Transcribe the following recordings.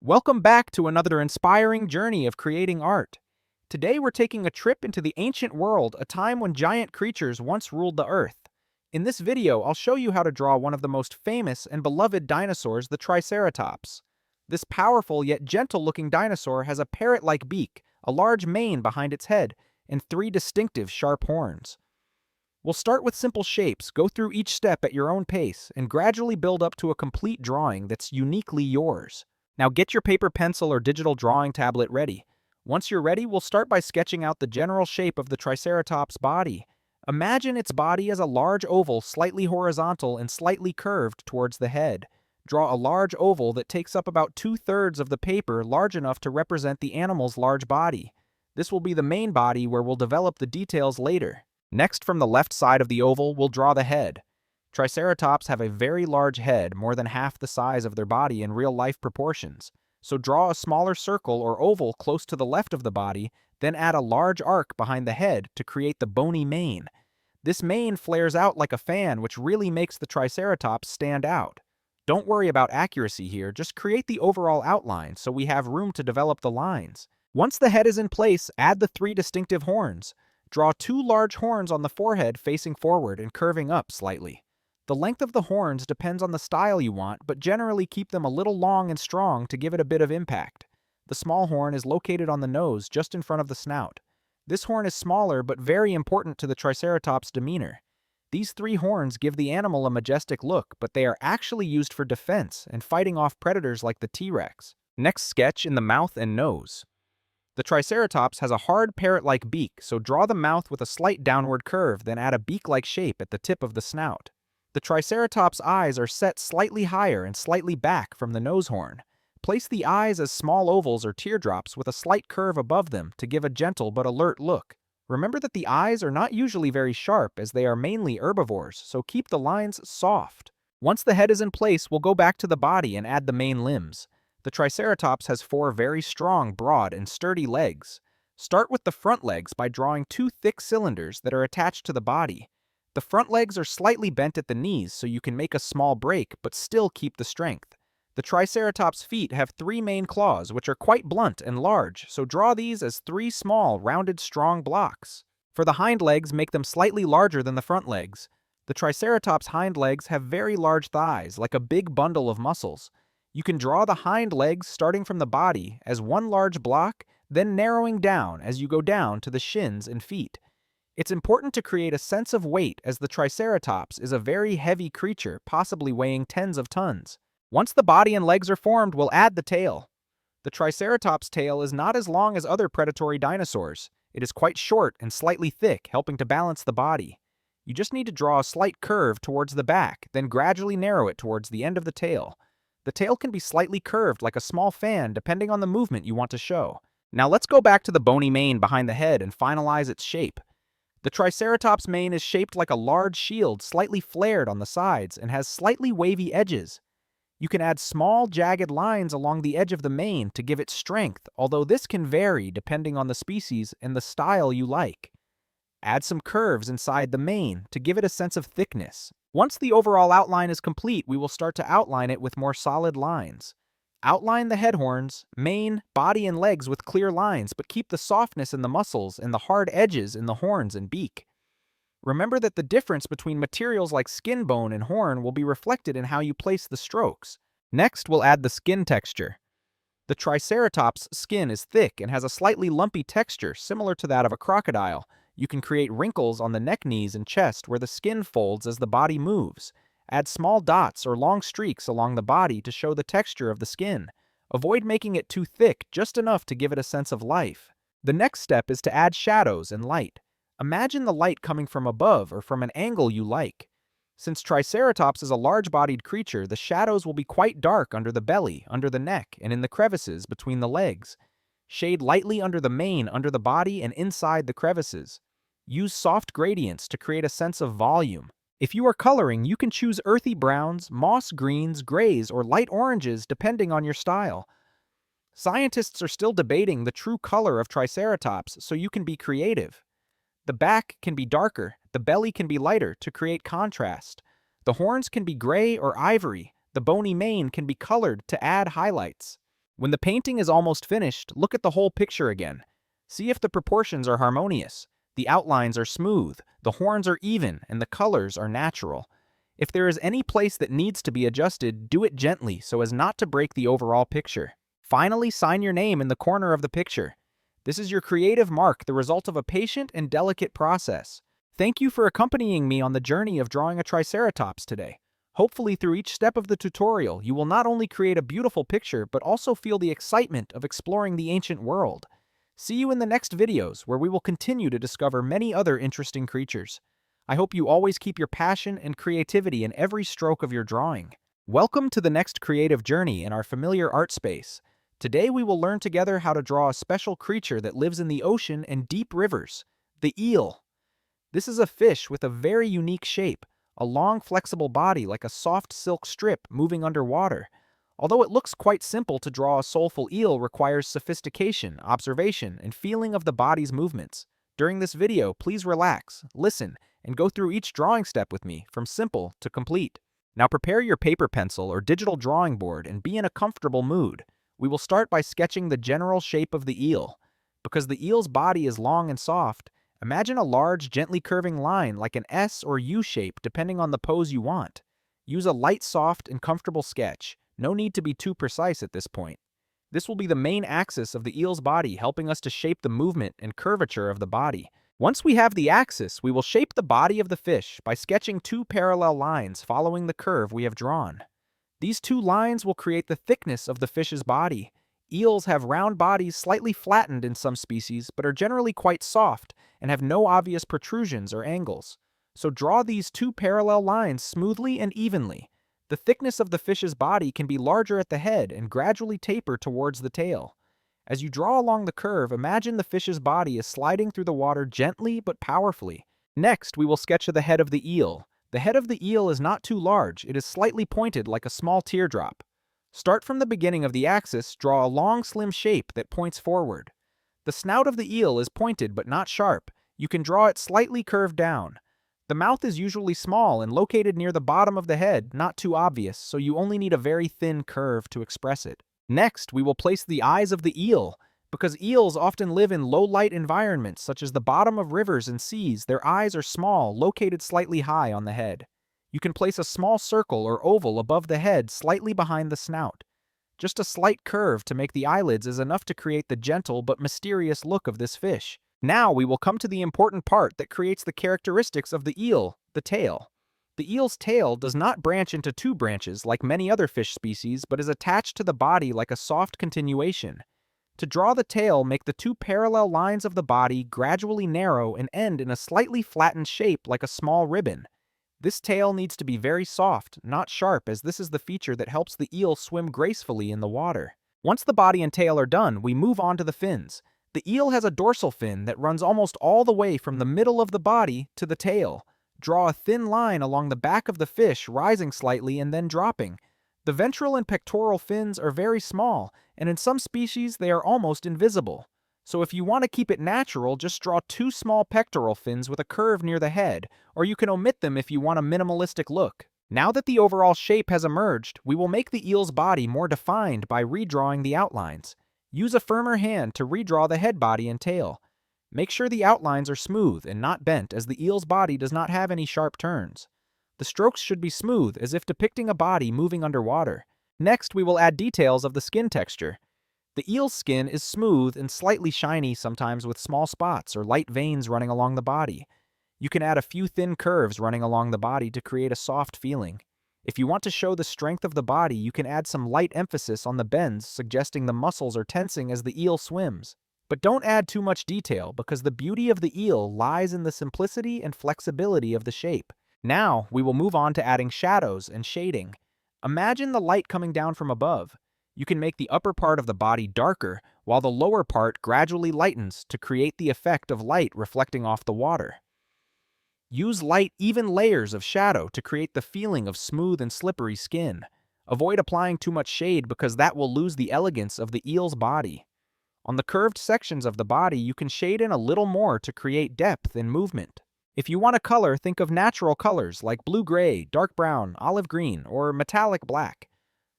Welcome back to another inspiring journey of creating art. Today we're taking a trip into the ancient world, a time when giant creatures once ruled the earth. In this video, I'll show you how to draw one of the most famous and beloved dinosaurs, the Triceratops. This powerful yet gentle-looking dinosaur has a parrot-like beak, a large mane behind its head, and three distinctive sharp horns. We'll start with simple shapes, go through each step at your own pace, and gradually build up to a complete drawing that's uniquely yours. Now get your paper, pencil, or digital drawing tablet ready. Once you're ready, we'll start by sketching out the general shape of the Triceratops' body. Imagine its body as a large oval, slightly horizontal and slightly curved towards the head. Draw a large oval that takes up about 2/3 of the paper, large enough to represent the animal's large body. This will be the main body where we'll develop the details later. Next, from the left side of the oval, we'll draw the head. Triceratops have a very large head, more than half the size of their body in real-life proportions. So draw a smaller circle or oval close to the left of the body, then add a large arc behind the head to create the bony mane. This mane flares out like a fan, which really makes the Triceratops stand out. Don't worry about accuracy here, just create the overall outline so we have room to develop the lines. Once the head is in place, add the three distinctive horns. Draw two large horns on the forehead facing forward and curving up slightly. The length of the horns depends on the style you want, but generally keep them a little long and strong to give it a bit of impact. The small horn is located on the nose just in front of the snout. This horn is smaller but very important to the Triceratops' demeanor. These three horns give the animal a majestic look, but they are actually used for defense and fighting off predators like the T-Rex. Next, sketch in the mouth and nose. The Triceratops has a hard parrot-like beak, so draw the mouth with a slight downward curve, then add a beak-like shape at the tip of the snout. The Triceratops' eyes are set slightly higher and slightly back from the nose horn. Place the eyes as small ovals or teardrops with a slight curve above them to give a gentle but alert look. Remember that the eyes are not usually very sharp as they are mainly herbivores, so keep the lines soft. Once the head is in place, we'll go back to the body and add the main limbs. The Triceratops has four very strong, broad, and sturdy legs. Start with the front legs by drawing two thick cylinders that are attached to the body. The front legs are slightly bent at the knees so you can make a small break but still keep the strength. The Triceratops' feet have three main claws which are quite blunt and large, so draw these as three small, rounded, strong blocks. For the hind legs, make them slightly larger than the front legs. The Triceratops' hind legs have very large thighs, like a big bundle of muscles. You can draw the hind legs starting from the body as one large block, then narrowing down as you go down to the shins and feet. It's important to create a sense of weight as the Triceratops is a very heavy creature, possibly weighing tens of tons. Once the body and legs are formed, we'll add the tail. The Triceratops' tail is not as long as other predatory dinosaurs. It is quite short and slightly thick, helping to balance the body. You just need to draw a slight curve towards the back, then gradually narrow it towards the end of the tail. The tail can be slightly curved like a small fan depending on the movement you want to show. Now let's go back to the bony mane behind the head and finalize its shape. The Triceratops' mane is shaped like a large shield, slightly flared on the sides, and has slightly wavy edges. You can add small, jagged lines along the edge of the mane to give it strength, although this can vary depending on the species and the style you like. Add some curves inside the mane to give it a sense of thickness. Once the overall outline is complete, we will start to outline it with more solid lines. Outline the head horns, mane, body, and legs with clear lines, but keep the softness in the muscles and the hard edges in the horns and beak. Remember that the difference between materials like skin, bone, and horn will be reflected in how you place the strokes. Next, we'll add the skin texture. The Triceratops' skin is thick and has a slightly lumpy texture similar to that of a crocodile. You can create wrinkles on the neck, knees, and chest where the skin folds as the body moves. Add small dots or long streaks along the body to show the texture of the skin. Avoid making it too thick, just enough to give it a sense of life. The next step is to add shadows and light. Imagine the light coming from above or from an angle you like. Since Triceratops is a large-bodied creature, the shadows will be quite dark under the belly, under the neck, and in the crevices between the legs. Shade lightly under the mane, under the body, and inside the crevices. Use soft gradients to create a sense of volume. If you are coloring, you can choose earthy browns, moss greens, grays, or light oranges depending on your style. Scientists are still debating the true color of Triceratops, so you can be creative. The back can be darker, the belly can be lighter to create contrast. The horns can be gray or ivory, the bony mane can be colored to add highlights. When the painting is almost finished, look at the whole picture again. See if the proportions are harmonious, the outlines are smooth, the horns are even, and the colors are natural. If there is any place that needs to be adjusted, do it gently so as not to break the overall picture. Finally, sign your name in the corner of the picture. This is your creative mark, the result of a patient and delicate process. Thank you for accompanying me on the journey of drawing a triceratops today. Hopefully, through each step of the tutorial, you will not only create a beautiful picture, but also feel the excitement of exploring the ancient world. See you in the next videos, where we will continue to discover many other interesting creatures. I hope you always keep your passion and creativity in every stroke of your drawing. Welcome to the next creative journey in our familiar art space. Today we will learn together how to draw a special creature that lives in the ocean and deep rivers, the eel. This is a fish with a very unique shape, a long flexible body like a soft silk strip moving underwater. Although it looks quite simple to draw, a soulful eel requires sophistication, observation, and feeling of the body's movements. During this video, please relax, listen, and go through each drawing step with me, from simple to complete. Now prepare your paper pencil or digital drawing board and be in a comfortable mood. We will start by sketching the general shape of the eel. Because the eel's body is long and soft, imagine a large, gently curving line like an S or U shape depending on the pose you want. Use a light, soft, and comfortable sketch. No need to be too precise at this point. This will be the main axis of the eel's body, helping us to shape the movement and curvature of the body. Once we have the axis, we will shape the body of the fish by sketching two parallel lines following the curve we have drawn. These two lines will create the thickness of the fish's body. Eels have round bodies slightly flattened in some species, but are generally quite soft and have no obvious protrusions or angles. So draw these two parallel lines smoothly and evenly. The thickness of the fish's body can be larger at the head and gradually taper towards the tail. As you draw along the curve, imagine the fish's body is sliding through the water gently but powerfully. Next, we will sketch the head of the eel. The head of the eel is not too large, it is slightly pointed like a small teardrop. Start from the beginning of the axis, draw a long slim shape that points forward. The snout of the eel is pointed but not sharp. You can draw it slightly curved down. The mouth is usually small and located near the bottom of the head, not too obvious, so you only need a very thin curve to express it. Next, we will place the eyes of the eel. Because eels often live in low-light environments such as the bottom of rivers and seas, their eyes are small, located slightly high on the head. You can place a small circle or oval above the head slightly behind the snout. Just a slight curve to make the eyelids is enough to create the gentle but mysterious look of this fish. Now we will come to the important part that creates the characteristics of the eel, the tail. The eel's tail does not branch into two branches like many other fish species, but is attached to the body like a soft continuation. To draw the tail, make the two parallel lines of the body gradually narrow and end in a slightly flattened shape like a small ribbon. This tail needs to be very soft, not sharp, as this is the feature that helps the eel swim gracefully in the water. Once the body and tail are done, we move on to the fins. The eel has a dorsal fin that runs almost all the way from the middle of the body to the tail. Draw a thin line along the back of the fish, rising slightly and then dropping. The ventral and pectoral fins are very small, and in some species they are almost invisible. So if you want to keep it natural, just draw two small pectoral fins with a curve near the head, or you can omit them if you want a minimalistic look. Now that the overall shape has emerged, we will make the eel's body more defined by redrawing the outlines. Use a firmer hand to redraw the head, body, and tail. Make sure the outlines are smooth and not bent, as the eel's body does not have any sharp turns. The strokes should be smooth, as if depicting a body moving underwater. Next, we will add details of the skin texture. The eel's skin is smooth and slightly shiny, sometimes with small spots or light veins running along the body. You can add a few thin curves running along the body to create a soft feeling. If you want to show the strength of the body, you can add some light emphasis on the bends, suggesting the muscles are tensing as the eel swims. But don't add too much detail, because the beauty of the eel lies in the simplicity and flexibility of the shape. Now, we will move on to adding shadows and shading. Imagine the light coming down from above. You can make the upper part of the body darker, while the lower part gradually lightens to create the effect of light reflecting off the water. Use light, even layers of shadow to create the feeling of smooth and slippery skin. Avoid applying too much shade, because that will lose the elegance of the eel's body. On the curved sections of the body, you can shade in a little more to create depth and movement. If you want a color, think of natural colors like blue-gray, dark brown, olive green, or metallic black.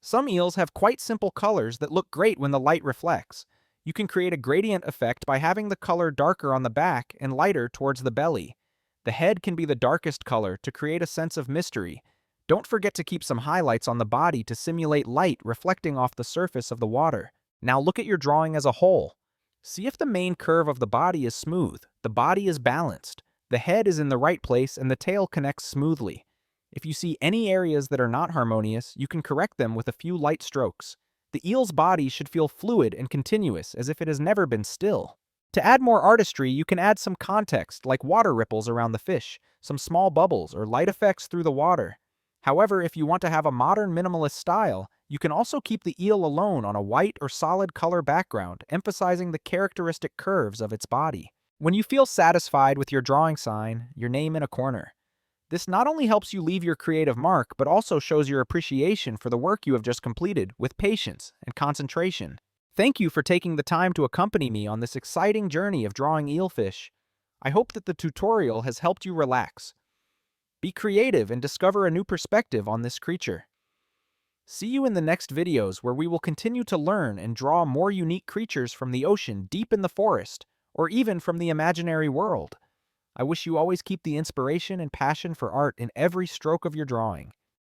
Some eels have quite simple colors that look great when the light reflects. You can create a gradient effect by having the color darker on the back and lighter towards the belly. The head can be the darkest color to create a sense of mystery. Don't forget to keep some highlights on the body to simulate light reflecting off the surface of the water. Now look at your drawing as a whole. See if the main curve of the body is smooth, the body is balanced, the head is in the right place, and the tail connects smoothly. If you see any areas that are not harmonious, you can correct them with a few light strokes. The eel's body should feel fluid and continuous, as if it has never been still. To add more artistry, you can add some context, like water ripples around the fish, some small bubbles, or light effects through the water. However, if you want to have a modern minimalist style, you can also keep the eel alone on a white or solid color background, emphasizing the characteristic curves of its body. When you feel satisfied with your drawing sign, your name in a corner. This not only helps you leave your creative mark, but also shows your appreciation for the work you have just completed with patience and concentration. Thank you for taking the time to accompany me on this exciting journey of drawing eelfish. I hope that the tutorial has helped you relax. Be creative and discover a new perspective on this creature. See you in the next videos where we will continue to learn and draw more unique creatures from the ocean deep in the forest, or even from the imaginary world. I wish you always keep the inspiration and passion for art in every stroke of your drawing.